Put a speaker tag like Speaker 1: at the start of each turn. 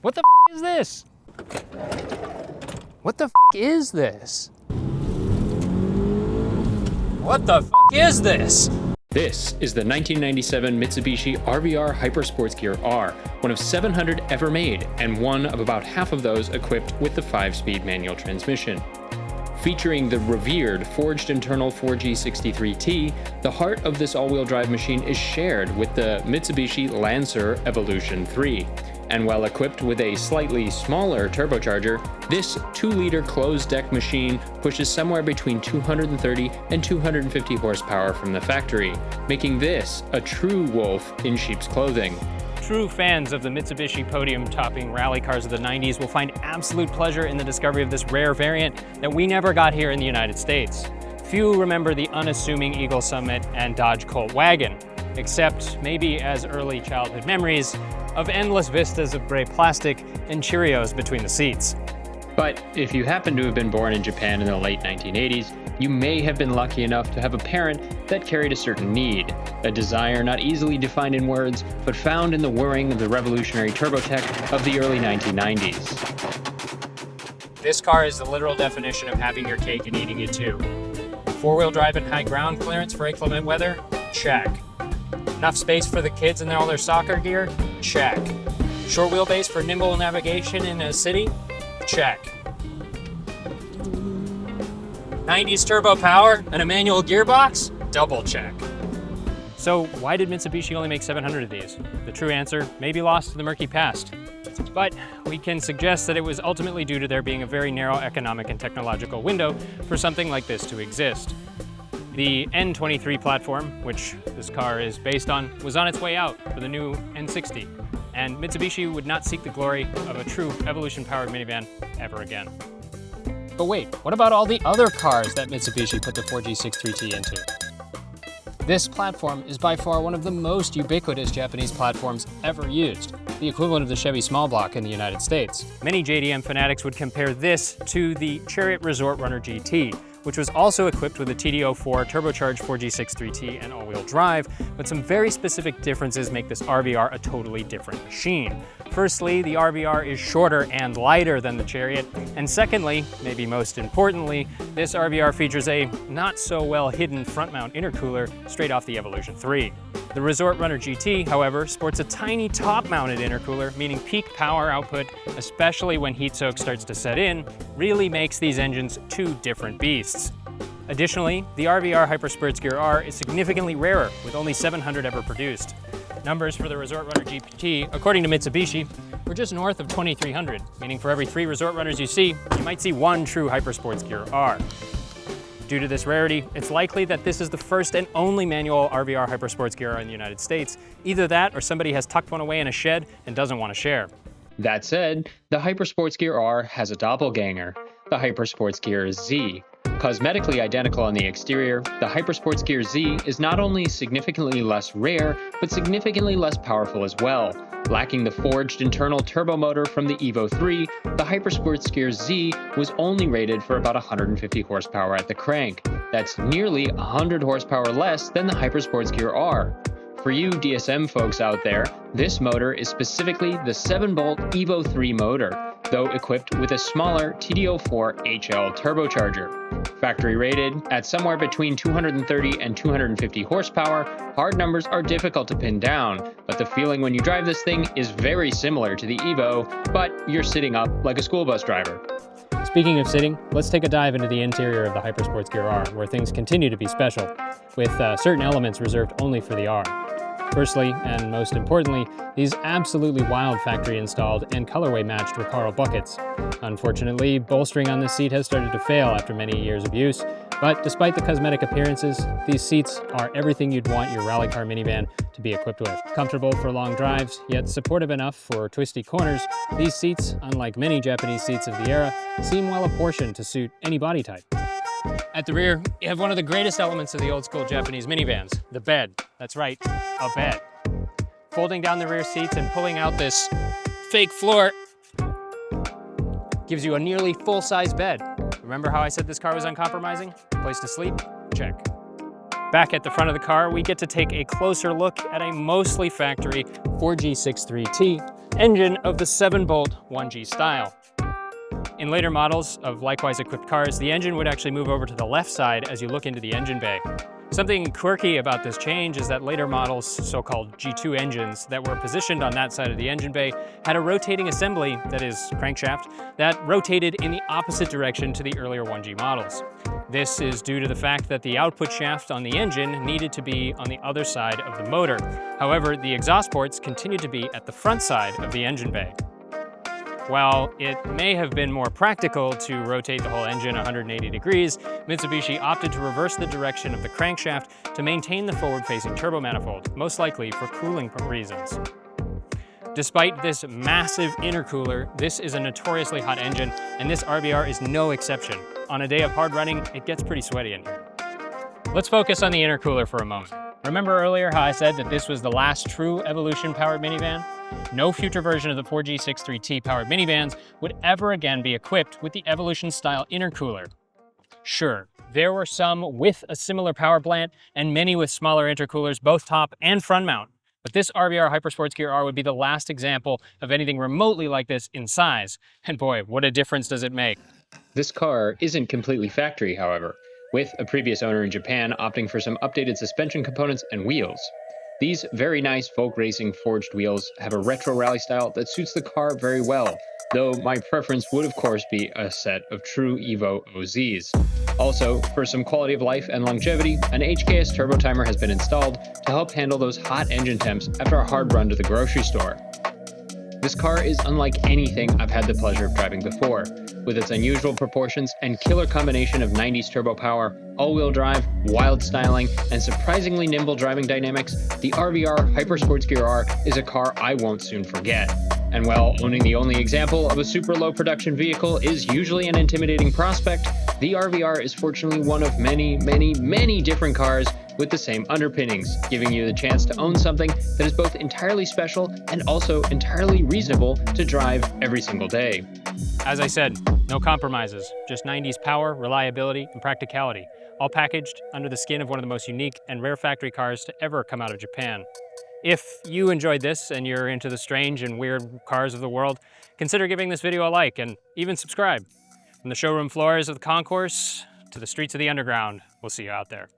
Speaker 1: What the is this? What the is this? What the is this? This is the 1997 Mitsubishi RVR Hyper Sports Gear R, one of 700 ever made, and one of about half of those equipped with the 5-speed manual transmission. Featuring the revered forged internal 4G63T, the heart of this all-wheel drive machine is shared with the Mitsubishi Lancer Evolution 3. And while equipped with a slightly smaller turbocharger, this 2-liter closed-deck machine pushes somewhere between 230 and 250 horsepower from the factory, making this a true wolf in sheep's clothing. True fans of the Mitsubishi podium-topping rally cars of the 90s will find absolute pleasure in the discovery of this rare variant that we never got here in the United States. Few remember the unassuming Eagle Summit and Dodge Colt wagon, except maybe as early childhood memories of endless vistas of gray plastic and Cheerios between the seats. But if you happen to have been born in Japan in the late 1980s, you may have been lucky enough to have a parent that carried a certain need, a desire not easily defined in words, but found in the whirring of the revolutionary turbotech of the early 1990s. This car is the literal definition of having your cake and eating it too. 4-wheel drive and high ground clearance for inclement weather? Check. Enough space for the kids and all their soccer gear? Check. Short wheelbase for nimble navigation in a city? Check. 90s turbo power and a manual gearbox? Double check. So why did Mitsubishi only make 700 of these? The true answer may be lost to the murky past. But we can suggest that it was ultimately due to there being a very narrow economic and technological window for something like this to exist. The N23 platform, which this car is based on, was on its way out for the new N60, and Mitsubishi would not seek the glory of a true Evolution-powered minivan ever again. But wait, what about all the other cars that Mitsubishi put the 4G63T into? This platform is by far one of the most ubiquitous Japanese platforms ever used, the equivalent of the Chevy small block in the United States. Many JDM fanatics would compare this to the Chariot Resort Runner GT, which was also equipped with a TD04 turbocharged 4G63T and all-wheel drive, but some very specific differences make this RVR a totally different machine. Firstly, the RVR is shorter and lighter than the Chariot, and secondly, maybe most importantly, this RVR features a not-so-well-hidden front-mount intercooler straight off the Evolution 3. The Resort Runner GT, however, sports a tiny top-mounted intercooler, meaning peak power output, especially when heat soak starts to set in, really makes these engines two different beasts. Additionally, the RVR Hyper Sports Gear R is significantly rarer, with only 700 ever produced. Numbers for the Resort Runner GT, according to Mitsubishi, were just north of 2,300, meaning for every 3 Resort Runners you see, you might see 1 true Hyper Sports Gear R. Due to this rarity, it's likely that this is the first and only manual RVR Hyper Sports Gear R in the United States. Either that, or somebody has tucked one away in a shed and doesn't want to share. That said, the Hyper Sports Gear R has a doppelganger, the Hyper Sports Gear Z. Cosmetically identical on the exterior, the Hyper Sports Gear Z is not only significantly less rare, but significantly less powerful as well. Lacking the forged internal turbo motor from the Evo 3, the Hyper Sports Gear Z was only rated for about 150 horsepower at the crank. That's nearly 100 horsepower less than the Hyper Sports Gear R. For you DSM folks out there, this motor is specifically the 7-bolt Evo 3 motor, though equipped with a smaller TD04 HL turbocharger. Factory rated at somewhere between 230 and 250 horsepower, hard numbers are difficult to pin down, but the feeling when you drive this thing is very similar to the Evo, but you're sitting up like a school bus driver. Speaking of sitting, let's take a dive into the interior of the Hyper Sports Gear R, where things continue to be special, with certain elements reserved only for the R. Firstly, and most importantly, these absolutely wild factory-installed and colorway-matched Recaro buckets. Unfortunately, bolstering on this seat has started to fail after many years of use, but despite the cosmetic appearances, these seats are everything you'd want your rally car minivan to be equipped with. Comfortable for long drives, yet supportive enough for twisty corners, these seats, unlike many Japanese seats of the era, seem well apportioned to suit any body type. At the rear, you have one of the greatest elements of the old-school Japanese minivans, the bed. That's right, a bed. Folding down the rear seats and pulling out this fake floor gives you a nearly full-size bed. Remember how I said this car was uncompromising? Place to sleep? Check. Back at the front of the car, we get to take a closer look at a mostly factory 4G63T engine of the 7-bolt 1G style. In later models of likewise equipped cars, the engine would actually move over to the left side as you look into the engine bay. Something quirky about this change is that later models, so-called G2 engines, that were positioned on that side of the engine bay had a rotating assembly, that is, crankshaft, that rotated in the opposite direction to the earlier 1G models. This is due to the fact that the output shaft on the engine needed to be on the other side of the motor. However, the exhaust ports continued to be at the front side of the engine bay. While it may have been more practical to rotate the whole engine 180 degrees, Mitsubishi opted to reverse the direction of the crankshaft to maintain the forward-facing turbo manifold, most likely for cooling reasons. Despite this massive intercooler, this is a notoriously hot engine, and this RBR is no exception. On a day of hard running, it gets pretty sweaty in here. Let's focus on the intercooler for a moment. Remember earlier how I said that this was the last true Evolution-powered minivan? No future version of the 4G63T powered minivans would ever again be equipped with the Evolution-style intercooler. Sure, there were some with a similar power plant and many with smaller intercoolers, both top and front mount. But this RBR Hypersports Gear R would be the last example of anything remotely like this in size. And boy, what a difference does it make.
Speaker 2: This car isn't completely factory, however, with a previous owner in Japan opting for some updated suspension components and wheels. These very nice folk racing forged wheels have a retro rally style that suits the car very well, though my preference would of course be a set of true Evo OZs. Also, for some quality of life and longevity, an HKS turbo timer has been installed to help handle those hot engine temps after a hard run to the grocery store. This car is unlike anything I've had the pleasure of driving before. With its unusual proportions and killer combination of 90s turbo power, all-wheel drive, wild styling, and surprisingly nimble driving dynamics, the RVR Hypersports Gear R is a car I won't soon forget. And while owning the only example of a super low production vehicle is usually an intimidating prospect, the RVR is fortunately one of many, many, many different cars with the same underpinnings, giving you the chance to own something that is both entirely special and also entirely reasonable to drive every single day.
Speaker 1: As I said, no compromises, just 90s power, reliability, and practicality, all packaged under the skin of one of the most unique and rare factory cars to ever come out of Japan. If you enjoyed this and you're into the strange and weird cars of the world, consider giving this video a like and even subscribe. From the showroom floors of the Concourse to the streets of the Underground, we'll see you out there.